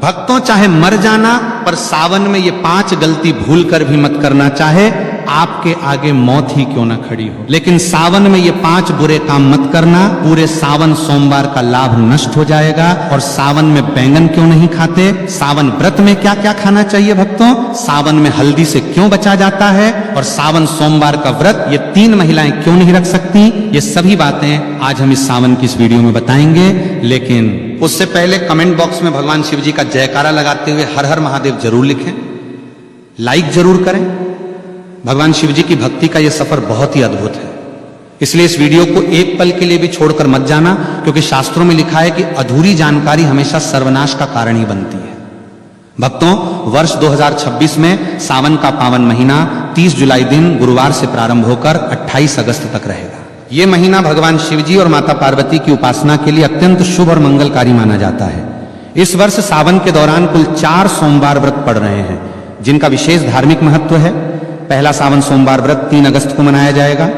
भक्तों, चाहे मर जाना, पर सावन में ये 5 गलती भूल कर भी मत करना। चाहे आपके आगे मौत ही क्यों ना खड़ी हो, लेकिन सावन में ये 5 बुरे काम मत करना। पूरे सावन सोमवार का लाभ नष्ट हो जाएगा। और सावन में बैंगन क्यों नहीं खाते? सावन व्रत में क्या क्या खाना चाहिए भक्तों? सावन में हल्दी से क्यों बचा जाता है? और सावन सोमवार का व्रत ये 3 महिलाएं क्यों नहीं रख सकती? ये सभी बातें आज हम इस सावन की इस वीडियो में बताएंगे। लेकिन उससे पहले कमेंट बॉक्स में भगवान शिव जी का जयकारा लगाते हुए हर हर महादेव जरूर लिखें, लाइक जरूर करें। भगवान शिव जी की भक्ति का यह सफर बहुत ही अद्भुत है, इसलिए इस वीडियो को एक पल के लिए भी छोड़कर मत जाना, क्योंकि शास्त्रों में लिखा है कि अधूरी जानकारी हमेशा सर्वनाश का कारण ही बनती है। भक्तों, वर्ष 2026 में सावन का पावन महीना 30 जुलाई दिन गुरुवार से प्रारंभ होकर 28 अगस्त तक रहेगा। ये महीना भगवान शिव जी और माता पार्वती की उपासना के लिए अत्यंत शुभ और मंगलकारी माना जाता है। इस वर्ष सावन के दौरान कुल 4 सोमवार व्रत पड़ रहे हैं, जिनका विशेष धार्मिक महत्व है। पहला सावन सोमवार व्रत 3 अगस्त को मनाया जाएगा,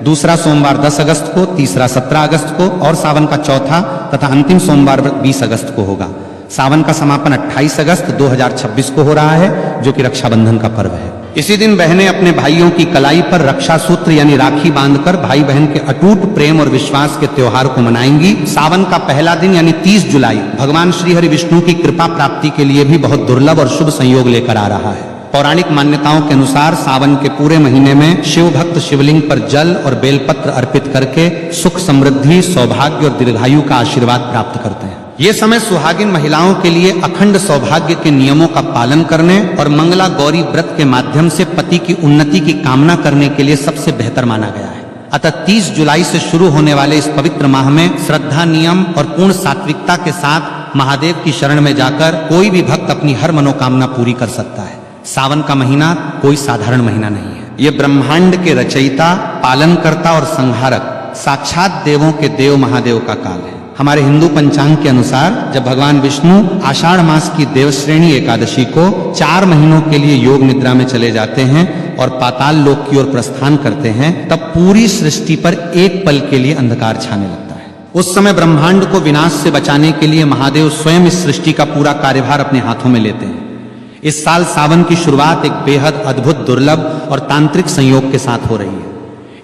दूसरा सोमवार 10 अगस्त को, तीसरा 17 अगस्त को और सावन का चौथा तथा अंतिम सोमवार व्रत 20 अगस्त को होगा। सावन का समापन 28 अगस्त 2026 को हो रहा है, जो कि रक्षाबंधन का पर्व है। इसी दिन बहनें अपने भाइयों की कलाई पर रक्षा सूत्र यानी राखी बांधकर भाई बहन के अटूट प्रेम और विश्वास के त्योहार को मनाएंगी। सावन का पहला दिन यानी 30 जुलाई भगवान श्री हरि विष्णु की कृपा प्राप्ति के लिए भी बहुत दुर्लभ और शुभ संयोग लेकर आ रहा है। पौराणिक मान्यताओं के अनुसार सावन के पूरे महीने में शिव भक्त शिवलिंग पर जल और बेलपत्र अर्पित करके सुख समृद्धि, सौभाग्य और दीर्घायु का आशीर्वाद प्राप्त करते हैं। ये समय सुहागिन महिलाओं के लिए अखंड सौभाग्य के नियमों का पालन करने और मंगला गौरी व्रत के माध्यम से पति की उन्नति की कामना करने के लिए सबसे बेहतर माना गया है। अतः 30 जुलाई से शुरू होने वाले इस पवित्र माह में श्रद्धा, नियम और पूर्ण सात्विकता के साथ महादेव की शरण में जाकर कोई भी भक्त अपनी हर मनोकामना पूरी कर सकता है। सावन का महीना कोई साधारण महीना नहीं है। ये ब्रह्मांड के रचयिता, पालनकर्ता और संहारक साक्षात देवों के देव महादेव का काल है। हमारे हिंदू पंचांग के अनुसार जब भगवान विष्णु आषाढ़ मास की देवश्रेणी एकादशी को 4 महीनों के लिए योग निद्रा में चले जाते हैं और पाताल लोक की ओर प्रस्थान करते हैं, तब पूरी सृष्टि पर एक पल के लिए अंधकार छाने लगता है। उस समय ब्रह्मांड को विनाश से बचाने के लिए महादेव स्वयं इस सृष्टि का पूरा कार्यभार अपने हाथों में लेते हैं। इस साल सावन की शुरुआत एक बेहद अद्भुत, दुर्लभ और तांत्रिक संयोग के साथ हो रही है।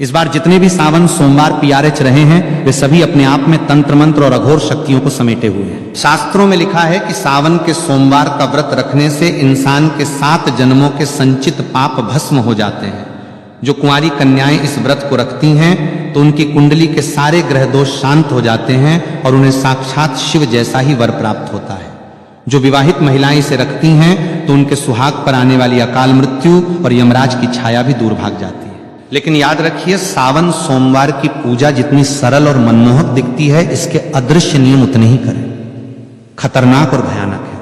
इस बार जितने भी सावन सोमवार PRH रहे हैं, वे सभी अपने आप में तंत्र मंत्र और अघोर शक्तियों को समेटे हुए हैं। शास्त्रों में लिखा है कि सावन के सोमवार का व्रत रखने से इंसान के 7 जन्मों के संचित पाप भस्म हो जाते हैं। जो कुंवारी कन्याएं इस व्रत को रखती हैं तो उनकी कुंडली के सारे ग्रह दोष शांत हो जाते हैं और उन्हें साक्षात शिव जैसा ही वर प्राप्त होता है। जो विवाहित महिलाएं इसे रखती हैं तो उनके सुहाग पर आने वाली अकाल मृत्यु और यमराज की छाया भी दूर भाग जाती है। लेकिन याद रखिए, सावन सोमवार की पूजा जितनी सरल और मनमोहक दिखती है, इसके अदृश्य नियम उतने ही करें। खतरनाक और भयानक है।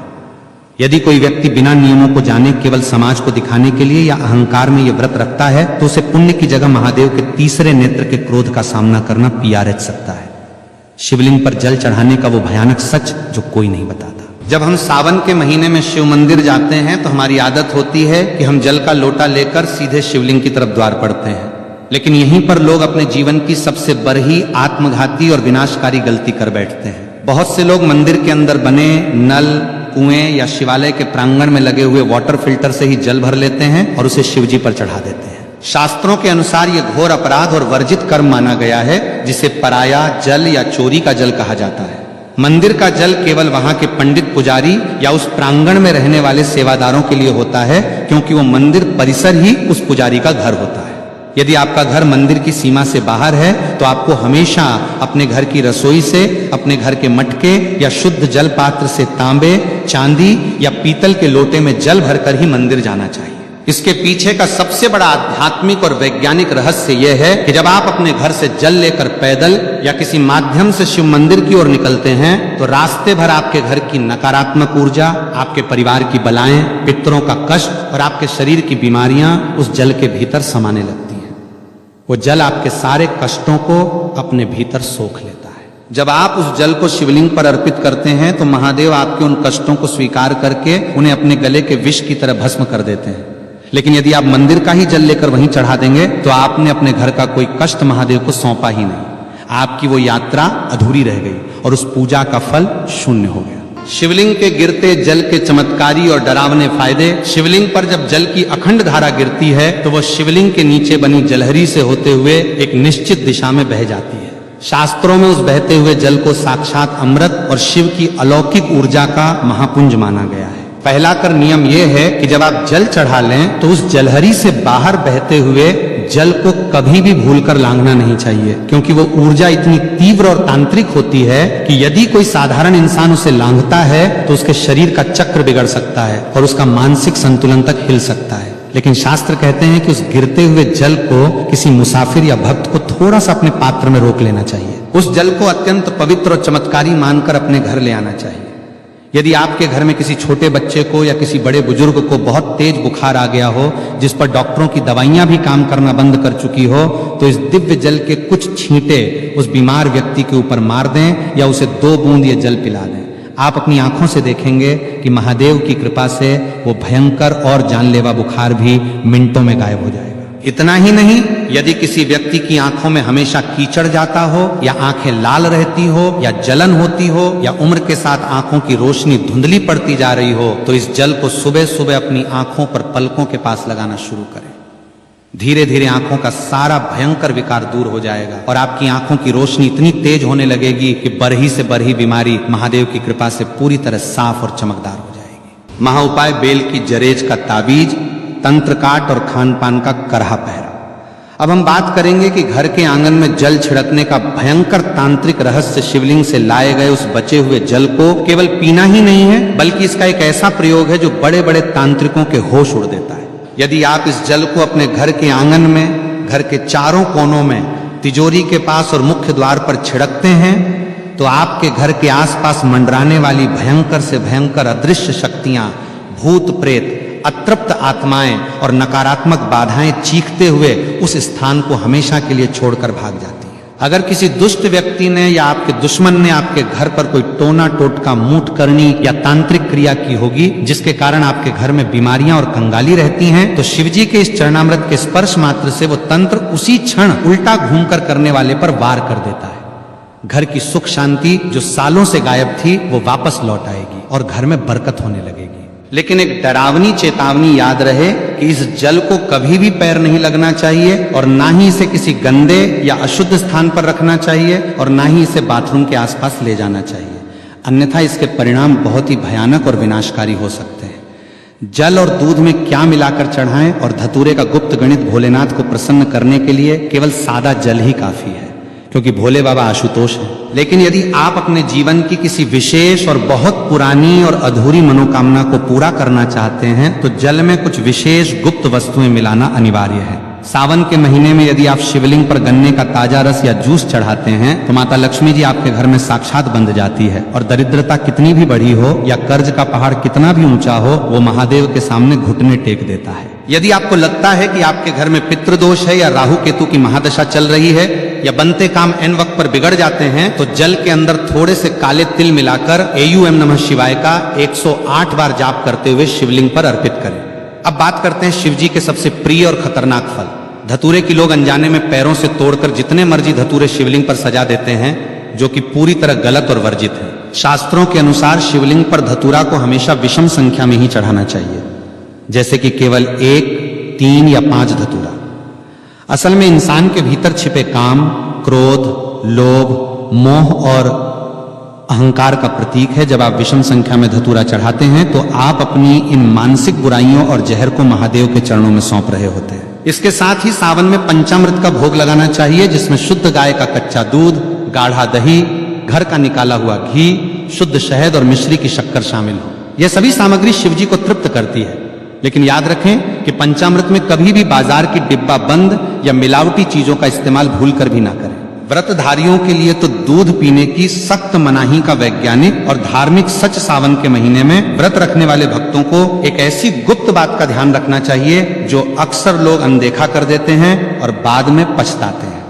यदि कोई व्यक्ति बिना नियमों को जाने केवल समाज को दिखाने के लिए या अहंकार में यह व्रत रखता है, तो उसे पुण्य की जगह महादेव के तीसरे नेत्र के क्रोध का सामना करना PRH सकता है। शिवलिंग पर जल चढ़ाने का वो भयानक सच जो कोई नहीं बताता। जब हम सावन के महीने में शिव मंदिर जाते हैं तो हमारी आदत होती है कि हम जल का लोटा लेकर सीधे शिवलिंग की तरफ द्वार पड़ते हैं। लेकिन यहीं पर लोग अपने जीवन की सबसे बड़ी आत्मघाती और विनाशकारी गलती कर बैठते हैं। बहुत से लोग मंदिर के अंदर बने नल, कुएं या शिवालय के प्रांगण में लगे हुए वाटर फिल्टर से ही जल भर लेते हैं और उसे शिवजी पर चढ़ा देते हैं। शास्त्रों के अनुसार यह घोर अपराध और वर्जित कर्म माना गया है, जिसे पराया जल या चोरी का जल कहा जाता है। मंदिर का जल केवल वहां के पंडित, पुजारी या उस प्रांगण में रहने वाले सेवादारों के लिए होता है, क्योंकि वो मंदिर परिसर ही उस पुजारी का घर होता है। यदि आपका घर मंदिर की सीमा से बाहर है तो आपको हमेशा अपने घर की रसोई से, अपने घर के मटके या शुद्ध जल पात्र से तांबे, चांदी या पीतल के लोटे में जल भरकर ही मंदिर जाना चाहिए। इसके पीछे का सबसे बड़ा आध्यात्मिक और वैज्ञानिक रहस्य यह है कि जब आप अपने घर से जल लेकर पैदल या किसी माध्यम से शिव मंदिर की ओर निकलते हैं तो रास्ते भर आपके घर की नकारात्मक ऊर्जा, आपके परिवार की बलाएं, पितरों का कष्ट और आपके शरीर की बीमारियां उस जल के भीतर समाने लगती हैं। वो जल आपके सारे कष्टों को अपने भीतर सोख लेता है। जब आप उस जल को शिवलिंग पर अर्पित करते हैं तो महादेव आपके उन कष्टों को स्वीकार करके उन्हें अपने गले के विष की तरह भस्म कर देते हैं। लेकिन यदि आप मंदिर का ही जल लेकर वहीं चढ़ा देंगे तो आपने अपने घर का कोई कष्ट महादेव को सौंपा ही नहीं। आपकी वो यात्रा अधूरी रह गई और उस पूजा का फल शून्य हो गया। शिवलिंग के गिरते जल के चमत्कारी और डरावने फायदे। शिवलिंग पर जब जल की अखंड धारा गिरती है तो वह शिवलिंग के नीचे बनी जलहरी से होते हुए एक निश्चित दिशा में बह जाती है। शास्त्रों में उस बहते हुए जल को साक्षात अमृत और शिव की अलौकिक ऊर्जा का महापुंज माना गया है। पहला कर नियम यह है कि जब आप जल चढ़ा लें तो उस जलहरी से बाहर बहते हुए जल को कभी भी भूलकर लांघना नहीं चाहिए, क्योंकि वो ऊर्जा इतनी तीव्र और तांत्रिक होती है कि यदि कोई साधारण इंसान उसे लांघता है तो उसके शरीर का चक्र बिगड़ सकता है और उसका मानसिक संतुलन तक हिल सकता है। लेकिन शास्त्र कहते हैं कि उस गिरते हुए जल को किसी मुसाफिर या भक्त को थोड़ा सा अपने पात्र में रोक लेना चाहिए। उस जल को अत्यंत पवित्र और चमत्कारी मानकर अपने घर ले आना चाहिए। यदि आपके घर में किसी छोटे बच्चे को या किसी बड़े बुजुर्ग को बहुत तेज बुखार आ गया हो, जिस पर डॉक्टरों की दवाइयां भी काम करना बंद कर चुकी हो, तो इस दिव्य जल के कुछ छींटे उस बीमार व्यक्ति के ऊपर मार दें या उसे 2 बूंद ये जल पिला दें। आप अपनी आंखों से देखेंगे कि महादेव की कृपा से वो भयंकर और जानलेवा बुखार भी मिनटों में गायब हो जाएगा। इतना ही नहीं, यदि किसी व्यक्ति की आंखों में हमेशा कीचड़ जाता हो या आंखें लाल रहती हो या जलन होती हो या उम्र के साथ आंखों की रोशनी धुंधली पड़ती जा रही हो, तो इस जल को सुबह सुबह अपनी आंखों पर पलकों के पास लगाना शुरू करें। धीरे धीरे आंखों का सारा भयंकर विकार दूर हो जाएगा और आपकी आंखों की रोशनी इतनी तेज होने लगेगी कि बरही से बरही बीमारी महादेव की कृपा से पूरी तरह साफ और चमकदार हो जाएगी। महाउपाय बेल की जरेज का ताबीज, तंत्र काट और खान पान का करहा पहरा। अब हम बात करेंगे कि घर के आंगन में जल छिड़कने का भयंकर तांत्रिक रहस्य शिवलिंग से लाए गए उस बचे हुए जल को केवल पीना ही नहीं है, बल्कि इसका एक ऐसा प्रयोग है जो बड़े बड़े तांत्रिकों के होश उड़ देता है। यदि आप इस जल को अपने घर के आंगन में, घर के चारों कोनों में, तिजोरी के पास और मुख्य द्वार पर छिड़कते हैं तो आपके घर के आसपास मंडराने वाली भयंकर से भयंकर अदृश्य शक्तियां, भूत प्रेत, अतृप्त आत्माएं और नकारात्मक बाधाएं चीखते हुए उस स्थान को हमेशा के लिए छोड़कर भाग जाती हैं। अगर किसी दुष्ट व्यक्ति ने या आपके दुश्मन ने आपके घर पर कोई टोना टोटका, मूठ करनी या तांत्रिक क्रिया की होगी जिसके कारण आपके घर में बीमारियां और कंगाली रहती हैं, तो शिवजी के इस चरणामृत के स्पर्श मात्र से वो तंत्र उसी क्षण उल्टा घूमकर करने वाले पर वार कर देता है। घर की सुख शांति जो सालों से गायब थी वो वापस लौट आएगी और घर में बरकत होने लगेगी। लेकिन एक डरावनी चेतावनी याद रहे कि इस जल को कभी भी पैर नहीं लगना चाहिए और ना ही इसे किसी गंदे या अशुद्ध स्थान पर रखना चाहिए और ना ही इसे बाथरूम के आसपास ले जाना चाहिए, अन्यथा इसके परिणाम बहुत ही भयानक और विनाशकारी हो सकते हैं। जल और दूध में क्या मिलाकर चढ़ाएं और धतूरे का गुप्त गणित भोलेनाथ को प्रसन्न करने के लिए केवल सादा जल ही काफी है, क्योंकि भोले बाबा आशुतोष हैं। लेकिन यदि आप अपने जीवन की किसी विशेष और बहुत पुरानी और अधूरी मनोकामना को पूरा करना चाहते हैं तो जल में कुछ विशेष गुप्त वस्तुएं मिलाना अनिवार्य है। सावन के महीने में यदि आप शिवलिंग पर गन्ने का ताजा रस या जूस चढ़ाते हैं तो माता लक्ष्मी जी आपके घर में साक्षात बंध जाती है और दरिद्रता कितनी भी बड़ी हो या कर्ज का पहाड़ कितना भी ऊंचा हो, वो महादेव के सामने घुटने टेक देता है। यदि आपको लगता है कि आपके घर में पितृदोष है या राहु केतु की महादशा चल रही है या बनते काम एन वक्त पर बिगड़ जाते हैं, तो जल के अंदर थोड़े से काले तिल मिलाकर AUM नमः शिवाय का 108 बार जाप करते हुए शिवलिंग पर अर्पित करें। अब बात करते हैं शिवजी के सबसे प्रिय और खतरनाक फल धतूरे की। लोग अनजाने में पैरों से तोड़कर जितने मर्जी धतूरे शिवलिंग पर सजा देते हैं, जो कि पूरी तरह गलत और वर्जित है। शास्त्रों के अनुसार शिवलिंग पर धतूरा को हमेशा विषम संख्या में ही चढ़ाना चाहिए, जैसे कि केवल 1, 3 या 5 धतूरा। असल में इंसान के भीतर छिपे काम, क्रोध, लोभ, मोह और अहंकार का प्रतीक है। जब आप विषम संख्या में धतूरा चढ़ाते हैं तो आप अपनी इन मानसिक बुराइयों और जहर को महादेव के चरणों में सौंप रहे होते हैं। इसके साथ ही सावन में पंचामृत का भोग लगाना चाहिए, जिसमें शुद्ध गाय का कच्चा दूध, गाढ़ा दही, घर का निकाला हुआ घी, शुद्ध शहद और मिश्री की शक्कर शामिल हो। यह सभी सामग्री शिवजी को तृप्त करती है। लेकिन याद रखें कि पंचामृत में कभी भी बाजार की डिब्बा बंद या मिलावटी चीजों का इस्तेमाल भूलकर भी ना करें। व्रतधारियों के लिए तो दूध पीने की सख्त मनाही का वैज्ञानिक और धार्मिक सच सावन के महीने में व्रत रखने वाले भक्तों को एक ऐसी गुप्त बात का ध्यान रखना चाहिए जो अक्सर लोग अनदेखा कर देते हैं और बाद में पछताते हैं।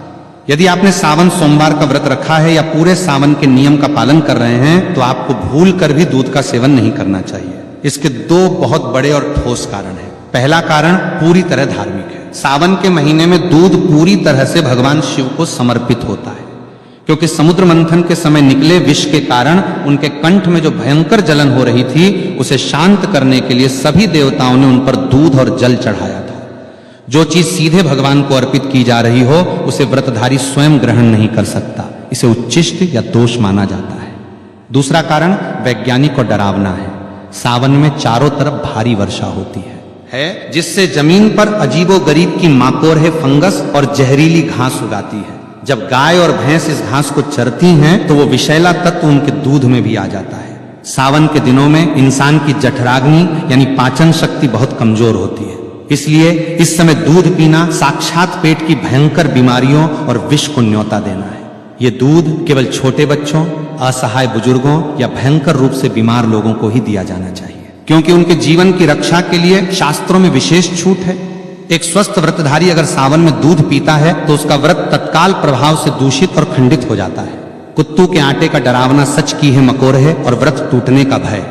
यदि आपने सावन सोमवार का व्रत रखा है या पूरे सावन के नियम का पालन कर रहे हैं तो आपको भूल कर भी दूध का सेवन नहीं करना चाहिए। इसके 2 बहुत बड़े और ठोस कारण हैं। पहला कारण पूरी तरह धार्मिक है। सावन के महीने में दूध पूरी तरह से भगवान शिव को समर्पित होता है, क्योंकि समुद्र मंथन के समय निकले विष के कारण उनके कंठ में जो भयंकर जलन हो रही थी, उसे शांत करने के लिए सभी देवताओं ने उन पर दूध और जल चढ़ाया था। जो चीज सीधे भगवान को अर्पित की जा रही हो, उसे व्रतधारी स्वयं ग्रहण नहीं कर सकता, इसे उच्छिष्ट या दोष माना जाता है। दूसरा कारण वैज्ञानिक और डरावना है। सावन में चारों तरफ भारी वर्षा होती है जिससे जमीन पर अजीबोगरीब की माकोरहे फंगस और जहरीली घास उगाती है। जब गाय और भैंस इस घास को चरती हैं तो वो विषैला तत्व उनके दूध में भी आ जाता है। सावन के दिनों में इंसान की जठराग्नि यानी पाचन शक्ति बहुत कमजोर होती है, इसलिए इस समय दूध पीना साक्षात पेट की भयंकर बीमारियों और विष को न्योता देना है। ये दूध केवल छोटे बच्चों, असहाय बुजुर्गों या भयंकर रूप से बीमार लोगों को ही दिया जाना चाहिए, क्योंकि उनके जीवन की रक्षा के लिए शास्त्रों में विशेष छूट है। एक स्वस्थ व्रतधारी अगर सावन में दूध पीता है तो उसका व्रत तत्काल प्रभाव से दूषित और खंडित हो जाता है। कुत्तू के आटे का डरावना सच की है मकोरहे और व्रत टूटने का भय।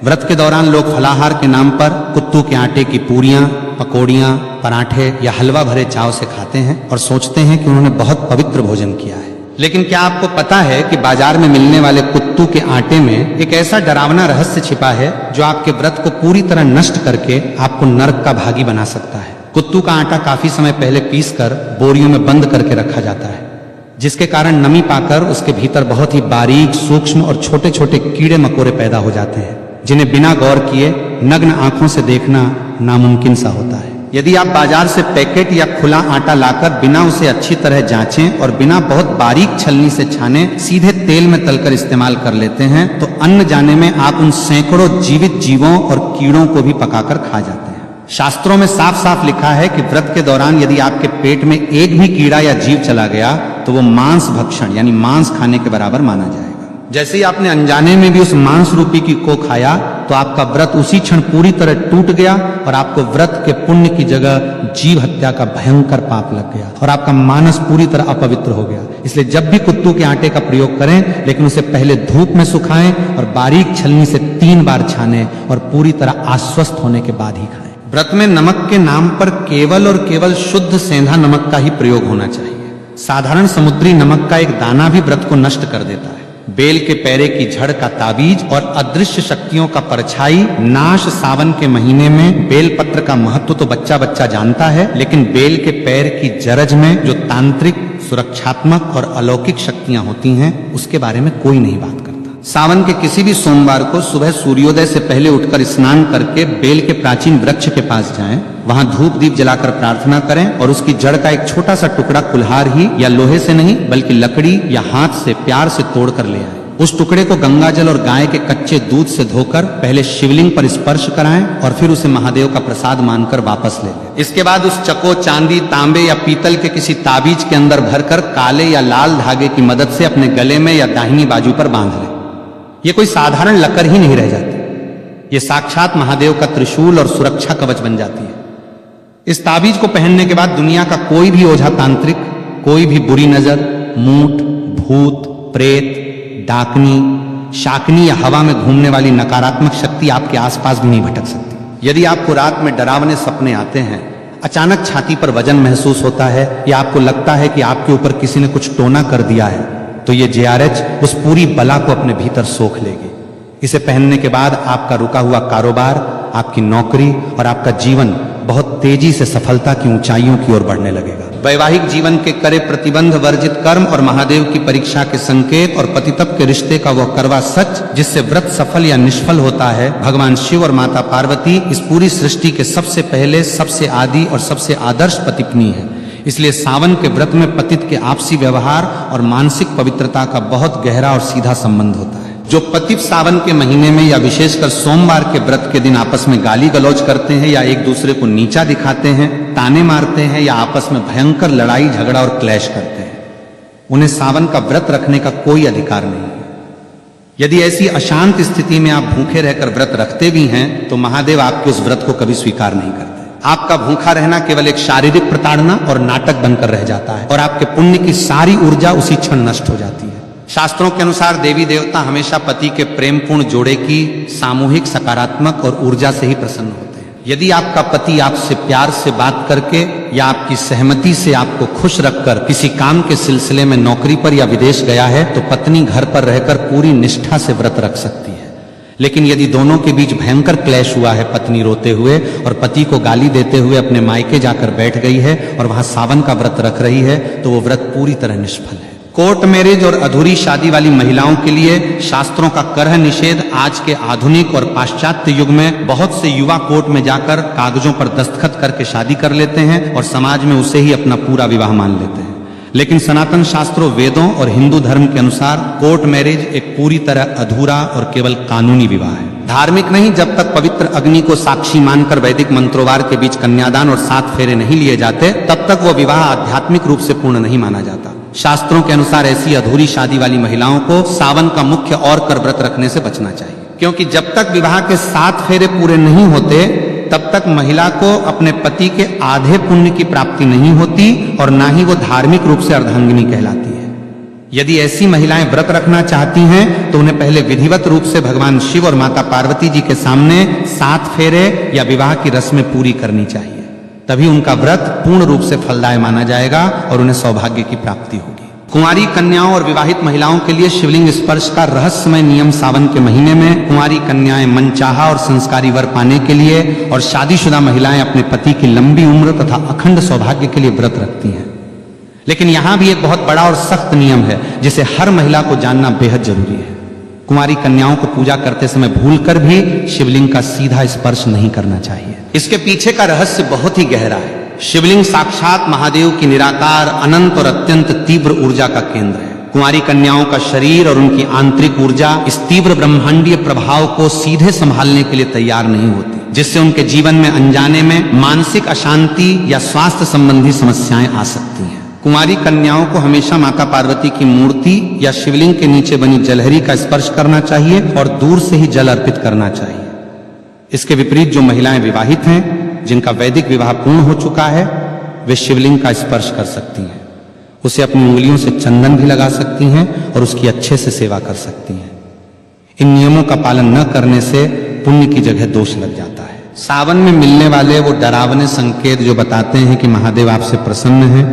व्रत के दौरान लोग फलाहार के नाम पर कुत्तू के आटे की पूरियां, पकौड़ियां, पराठे या हलवा भरे चाव से खाते हैं और सोचते हैं कि उन्होंने बहुत पवित्र भोजन किया है। लेकिन क्या आपको पता है कि बाजार में मिलने वाले कुत्तू के आटे में एक ऐसा डरावना रहस्य छिपा है जो आपके व्रत को पूरी तरह नष्ट करके आपको नरक का भागी बना सकता है। कुत्तू का आटा काफी समय पहले पीसकर बोरियों में बंद करके रखा जाता है, जिसके कारण नमी पाकर उसके भीतर बहुत ही बारीक, सूक्ष्म और छोटे छोटे कीड़े मकोड़े पैदा हो जाते हैं, जिन्हें बिना गौर किए नग्न आंखों से देखना नामुमकिन सा होता है। यदि आप बाजार से पैकेट या खुला आटा लाकर बिना उसे अच्छी तरह जांचें और बिना बहुत बारीक छलनी से छाने सीधे तेल में तलकर इस्तेमाल कर लेते हैं तो अन्न जाने में आप उन सैकड़ों जीवित जीवों और कीड़ों को भी पकाकर खा जाते हैं। शास्त्रों में साफ साफ लिखा है कि व्रत के दौरान यदि आपके पेट में एक भी कीड़ा या जीव चला गया तो वो मांस भक्षण यानी मांस खाने के बराबर माना जाएगा। जैसे ही आपने अनजाने में भी उस मांस रूपी की को खाया तो आपका व्रत उसी क्षण पूरी तरह टूट गया और आपको व्रत के पुण्य की जगह जीव हत्या का भयंकर पाप लग गया और आपका मानस पूरी तरह अपवित्र हो गया। इसलिए जब भी कुत्तू के आटे का प्रयोग करें, लेकिन उसे पहले धूप में सुखाएं और बारीक छलनी से 3 बार छानें और पूरी तरह आश्वस्त होने के बाद ही खाएं। व्रत में नमक के नाम पर केवल और केवल शुद्ध सेंधा नमक का ही प्रयोग होना चाहिए। साधारण समुद्री नमक का एक दाना भी व्रत को नष्ट कर देता है। बेल के पैरे की झड़ का ताबीज और अदृश्य शक्तियों का परछाई नाश सावन के महीने में बेल पत्र का महत्व तो बच्चा बच्चा जानता है, लेकिन बेल के पैर की जरज में जो तांत्रिक, सुरक्षात्मक और अलौकिक शक्तियां होती हैं उसके बारे में कोई नहीं बात करता। सावन के किसी भी सोमवार को सुबह सूर्योदय से पहले उठकर स्नान करके बेल के प्राचीन वृक्ष के पास जाएं, वहां धूप दीप जलाकर प्रार्थना करें और उसकी जड़ का एक छोटा सा टुकड़ा कुल्हार ही या लोहे से नहीं बल्कि लकड़ी या हाथ से प्यार से तोड़ कर ले आए। उस टुकड़े को गंगाजल और गाय के कच्चे दूध से धोकर पहले शिवलिंग पर स्पर्श कराएं और फिर उसे महादेव का प्रसाद मानकर वापस ले लें। इसके बाद उस चको, चांदी, तांबे या पीतल के किसी ताबीज के अंदर भरकर काले या लाल धागे की मदद से अपने गले में या दाहिनी बाजू पर बांध लें। ये कोई साधारण लकर ही नहीं रह जाती, ये साक्षात महादेव का त्रिशूल और सुरक्षा कवच बन जाती है। इस ताबीज को पहनने के बाद दुनिया का कोई भी ओझा तांत्रिक, कोई भी बुरी नजर, मूठ, भूत, प्रेत, डाकनी, शाकनी या हवा में घूमने वाली नकारात्मक शक्ति आपके आसपास भी नहीं भटक सकती। यदि आपको रात में डरावने सपने आते हैं, अचानक छाती पर वजन महसूस होता है या आपको लगता है कि आपके ऊपर किसी ने कुछ टोना कर दिया है, तो ये JRH उस पूरी बला को अपने भीतर सोख लेगी। इसे पहनने के बाद आपका रुका हुआ कारोबार, आपकी नौकरी और आपका जीवन बहुत तेजी से सफलता की ऊंचाइयों की ओर बढ़ने लगेगा। वैवाहिक जीवन के करे प्रतिबंध वर्जित कर्म और महादेव की परीक्षा के संकेत और पतितप के रिश्ते का वह करवा सच जिससे व्रत सफल या निष्फल होता है, भगवान शिव और माता पार्वती इस पूरी सृष्टि के सबसे पहले, सबसे आदि और सबसे आदर्श पतिपत्नी है। इसलिए सावन के व्रत में पतित के आपसी व्यवहार और मानसिक पवित्रता का बहुत गहरा और सीधा संबंध होता है। जो पतित सावन के महीने में या विशेषकर सोमवार के व्रत के दिन आपस में गाली गलौज करते हैं या एक दूसरे को नीचा दिखाते हैं, ताने मारते हैं या आपस में भयंकर लड़ाई झगड़ा और क्लैश करते हैं, उन्हें सावन का व्रत रखने का कोई अधिकार नहीं है। यदि ऐसी अशांत स्थिति में आप भूखे रहकर व्रत रखते भी हैं तो महादेव आपके उस व्रत को कभी स्वीकार नहीं करते। आपका भूखा रहना केवल एक शारीरिक प्रताड़ना और नाटक बनकर रह जाता है और आपके पुण्य की सारी ऊर्जा उसी क्षण नष्ट हो जाती है। शास्त्रों के अनुसार देवी देवता हमेशा पति के प्रेमपूर्ण जोड़े की सामूहिक, सकारात्मक और ऊर्जा से ही प्रसन्न होते हैं। यदि आपका पति आपसे प्यार से बात करके या आपकी सहमति से आपको खुश रखकर किसी काम के सिलसिले में नौकरी पर या विदेश गया है तो पत्नी घर पर रहकर पूरी निष्ठा से व्रत रख सकती है। लेकिन यदि दोनों के बीच भयंकर क्लेश हुआ है, पत्नी रोते हुए और पति को गाली देते हुए अपने मायके जाकर बैठ गई है और वहां सावन का व्रत रख रही है, तो वो व्रत पूरी तरह निष्फल है। कोर्ट मैरिज और अधूरी शादी वाली महिलाओं के लिए शास्त्रों का करह निषेध आज के आधुनिक और पाश्चात्य युग में बहुत से युवा कोर्ट में जाकर कागजों पर दस्तखत करके शादी कर लेते हैं और समाज में उसे ही अपना पूरा विवाह मान लेते हैं। लेकिन सनातन शास्त्रों, वेदों और हिंदू धर्म के अनुसार कोर्ट मैरिज एक पूरी तरह अधूरा और केवल कानूनी विवाह है। धार्मिक नहीं, जब तक पवित्र अग्नि को साक्षी मानकर वैदिक मंत्रोवार के बीच कन्यादान और 7 फेरे नहीं लिए जाते, तब तक वो विवाह आध्यात्मिक रूप से पूर्ण नहीं माना जाता। शास्त्रों के अनुसार ऐसी अधूरी शादी वाली महिलाओं को सावन का मुख्य और कर व्रत रखने से बचना चाहिए, क्योंकि जब तक विवाह के 7 फेरे पूरे नहीं होते तब तक महिला को अपने पति के आधे पुण्य की प्राप्ति नहीं होती और ना ही वो धार्मिक रूप से अर्धांगिनी कहलाती है। यदि ऐसी महिलाएं व्रत रखना चाहती हैं तो उन्हें पहले विधिवत रूप से भगवान शिव और माता पार्वती जी के सामने 7 फेरे या विवाह की रस्में पूरी करनी चाहिए, तभी उनका व्रत पूर्ण रूप से फलदायी माना जाएगा और उन्हें सौभाग्य की प्राप्ति होगी। कुंवारी कन्याओं और विवाहित महिलाओं के लिए शिवलिंग स्पर्श का रहस्यमय नियम सावन के महीने में कुंवारी कन्याएं मनचाहा और संस्कारी वर पाने के लिए और शादीशुदा महिलाएं अपने पति की लंबी उम्र तथा अखंड सौभाग्य के लिए व्रत रखती हैं। लेकिन यहां भी एक बहुत बड़ा और सख्त नियम है जिसे हर महिला को जानना बेहद जरूरी है। कुंवारी कन्याओं को पूजा करते समय भूलकर भी शिवलिंग का सीधा स्पर्श नहीं करना चाहिए। इसके पीछे का रहस्य बहुत ही गहरा है। शिवलिंग साक्षात महादेव की निराकार, अनंत और अत्यंत तीव्र ऊर्जा का केंद्र है। कुंवारी कन्याओं का शरीर और उनकी आंतरिक ऊर्जा इस तीव्र ब्रह्मांडीय प्रभाव को सीधे संभालने के लिए तैयार नहीं होती, जिससे उनके जीवन में अनजाने में मानसिक अशांति या स्वास्थ्य संबंधी समस्याएं आ सकती हैं। कुंवारी कन्याओं को हमेशा माता पार्वती की मूर्ति या शिवलिंग के नीचे बनी जलहरी का स्पर्श करना चाहिए और दूर से ही जल अर्पित करना चाहिए। इसके विपरीत जो महिलाएं विवाहित हैं, जिनका वैदिक विवाह पूर्ण हो चुका है, वे शिवलिंग का स्पर्श कर सकती हैं, उसे अपनी उंगलियों से चंदन भी लगा सकती हैं और उसकी अच्छे से सेवा कर सकती हैं। इन नियमों का पालन न करने से पुण्य की जगह दोष लग जाता है। सावन में मिलने वाले वो डरावने संकेत जो बताते हैं कि महादेव आपसे प्रसन्न हैं,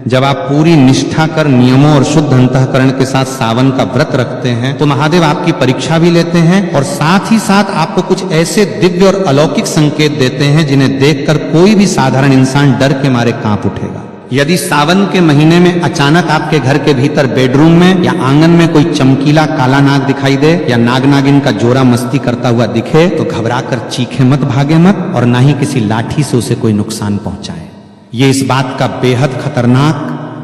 जब आप पूरी निष्ठा कर नियमों और शुद्ध अंतःकरण के साथ सावन का व्रत रखते हैं तो महादेव आपकी परीक्षा भी लेते हैं और साथ ही साथ आपको कुछ ऐसे दिव्य और अलौकिक संकेत देते हैं जिन्हें देखकर कोई भी साधारण इंसान डर के मारे कांप उठेगा। यदि सावन के महीने में अचानक आपके घर के भीतर बेडरूम में या आंगन में कोई चमकीला काला नाग दिखाई दे या नाग नागिन का जोरा मस्ती करता हुआ दिखे तो घबराकर चीखे मत, भागे मत और ना ही किसी लाठी से उसे कोई नुकसान पहुंचाए। ये इस बात का बेहद खतरनाक,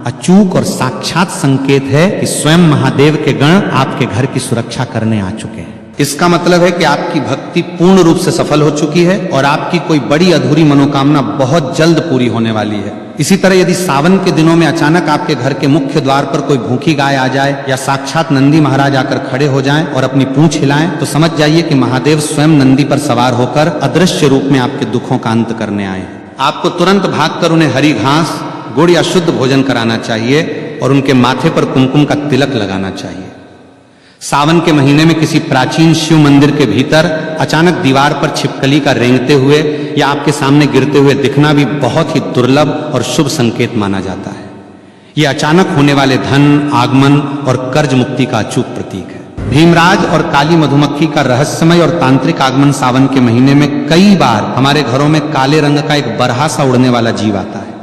अचूक और साक्षात संकेत है कि स्वयं महादेव के गण आपके घर की सुरक्षा करने आ चुके हैं। इसका मतलब है कि आपकी भक्ति पूर्ण रूप से सफल हो चुकी है और आपकी कोई बड़ी अधूरी मनोकामना बहुत जल्द पूरी होने वाली है। इसी तरह यदि सावन के दिनों में अचानक आपके घर के मुख्य द्वार पर कोई भूखी गाय आ जाए या साक्षात नंदी महाराज आकर खड़े हो जाएं और अपनी पूंछ हिलाएं तो समझ जाइए कि महादेव स्वयं नंदी पर सवार होकर अदृश्य रूप में आपके दुखों का अंत करने आए हैं। आपको तुरंत भागकर उन्हें हरी घास, गुड़ या शुद्ध भोजन कराना चाहिए और उनके माथे पर कुमकुम का तिलक लगाना चाहिए। सावन के महीने में किसी प्राचीन शिव मंदिर के भीतर अचानक दीवार पर छिपकली का रेंगते हुए या आपके सामने गिरते हुए दिखना भी बहुत ही दुर्लभ और शुभ संकेत माना जाता है। यह अचानक होने वाले धन, आगमन और कर्ज मुक्ति का अचूक प्रतीक है। भीमराज और काली मधुमक्खी का रहस्यमय और तांत्रिक आगमन सावन के महीने में कई बार हमारे घरों में काले रंग का एक बरहा सा उड़ने वाला जीव आता है,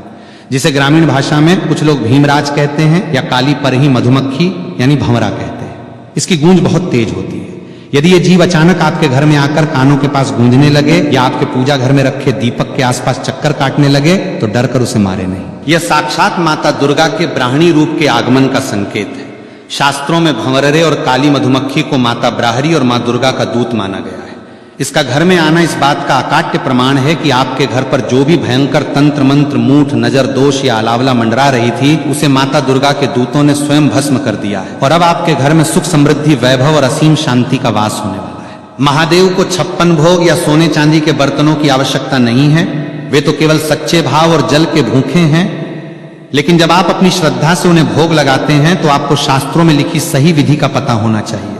जिसे ग्रामीण भाषा में कुछ लोग भीमराज कहते हैं या काली परही मधुमक्खी यानी भंवरा कहते हैं। इसकी गूंज बहुत तेज होती है। यदि ये जीव अचानक आपके घर में आकर कानों के पास गूंजने लगे या आपके पूजा घर में रखे दीपक के आसपास चक्कर काटने लगे तो डर कर उसे मारे नहीं। यह साक्षात माता दुर्गा के ब्राह्मणी रूप के आगमन का संकेत है। शास्त्रों में भंवरे और काली मधुमक्खी को माता ब्राहरी और मां दुर्गा का दूत माना गया है। इसका घर में आना इस बात का अकाट्य प्रमाण है कि आपके घर पर जो भी भयंकर तंत्र मंत्र, मूठ, नजर दोष या अलावला मंडरा रही थी उसे माता दुर्गा के दूतों ने स्वयं भस्म कर दिया है और अब आपके घर में सुख, समृद्धि, वैभव और असीम शांति का वास होने वाला है। महादेव को 56 भोग या सोने चांदी के बर्तनों की आवश्यकता नहीं है, वे तो केवल सच्चे भाव और जल के भूखे हैं। लेकिन जब आप अपनी श्रद्धा से उन्हें भोग लगाते हैं तो आपको शास्त्रों में लिखी सही विधि का पता होना चाहिए।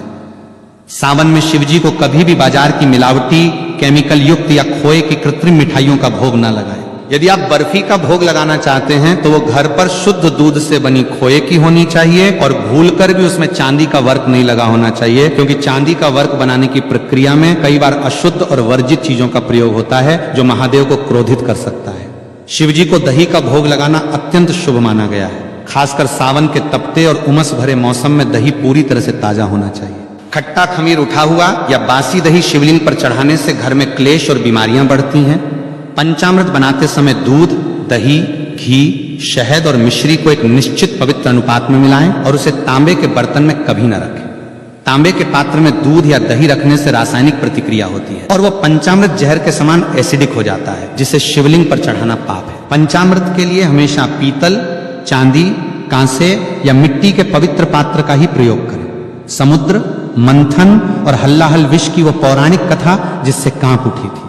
सावन में शिवजी को कभी भी बाजार की मिलावटी केमिकल युक्त या खोए की कृत्रिम मिठाइयों का भोग न लगाएं। यदि आप बर्फी का भोग लगाना चाहते हैं तो वो घर पर शुद्ध दूध से बनी खोए की होनी चाहिए और भूलकर भी उसमें चांदी का वर्क नहीं लगा होना चाहिए, क्योंकि चांदी का वर्क बनाने की प्रक्रिया में कई बार अशुद्ध और वर्जित चीजों का प्रयोग होता है जो महादेव को क्रोधित कर सकता है। शिवजी को दही का भोग लगाना अत्यंत शुभ माना गया है। खासकर सावन के तपते और उमस भरे मौसम में दही पूरी तरह से ताजा होना चाहिए। खट्टा खमीर उठा हुआ या बासी दही शिवलिंग पर चढ़ाने से घर में क्लेश और बीमारियां बढ़ती हैं। पंचामृत बनाते समय दूध, दही, घी, शहद और मिश्री को एक निश्चित पवित्र अनुपात में मिलाएं और उसे तांबे के बर्तन में कभी न रखें। तांबे के पात्र में दूध या दही रखने से रासायनिक प्रतिक्रिया होती है और वह पंचामृत जहर के समान एसिडिक हो जाता है, जिसे शिवलिंग पर चढ़ाना पाप है। पंचामृत के लिए हमेशा पीतल, चांदी, कांसे या मिट्टी के पवित्र पात्र का ही प्रयोग करें। समुद्र, मंथन और हल्लाहल विष की वो पौराणिक कथा जिससे कांप उठी थी।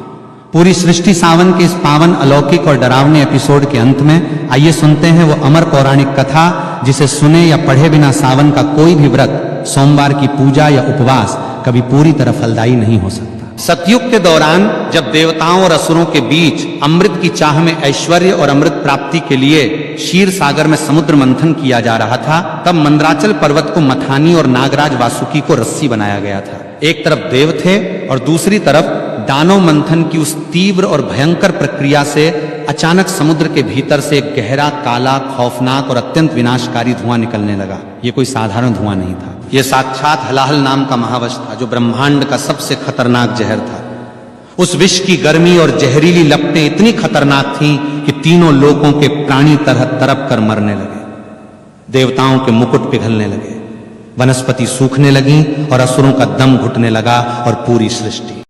पूरी सृष्टि सावन के इस पावन, अलौकिक और डरावने एपिसोड के अंत में आइए सुनते हैं वो अमर पौराणिक कथा जिसे सुने या पढ़े बिना सावन का कोई भी व्रत, सोमवार की पूजा या उपवास कभी पूरी तरह फलदायी नहीं हो सकता। सतयुग के दौरान जब देवताओं और असुरों के बीच अमृत की चाह में ऐश्वर्य और अमृत प्राप्ति के लिए क्षीर सागर में समुद्र मंथन किया जा रहा था, तब मंदराचल पर्वत को मथानी और नागराज वासुकी को रस्सी बनाया गया था। एक तरफ देव थे और दूसरी तरफ दानव मंथन की उस तीव्र और भयंकर प्रक्रिया से अचानक समुद्र के भीतर से एक गहरा, काला, खौफनाक और अत्यंत विनाशकारी धुआं निकलने लगा। ये कोई साधारण धुआं नहीं था। यह साक्षात हलाहल नाम का महावश था जो ब्रह्मांड का सबसे खतरनाक जहर था। उस विष की गर्मी और जहरीली लपटें इतनी खतरनाक थीं कि तीनों लोकों के प्राणी तरह तरप कर मरने लगे। देवताओं के मुकुट पिघलने लगे, वनस्पति सूखने लगी और असुरों का दम घुटने लगा और पूरी सृष्टि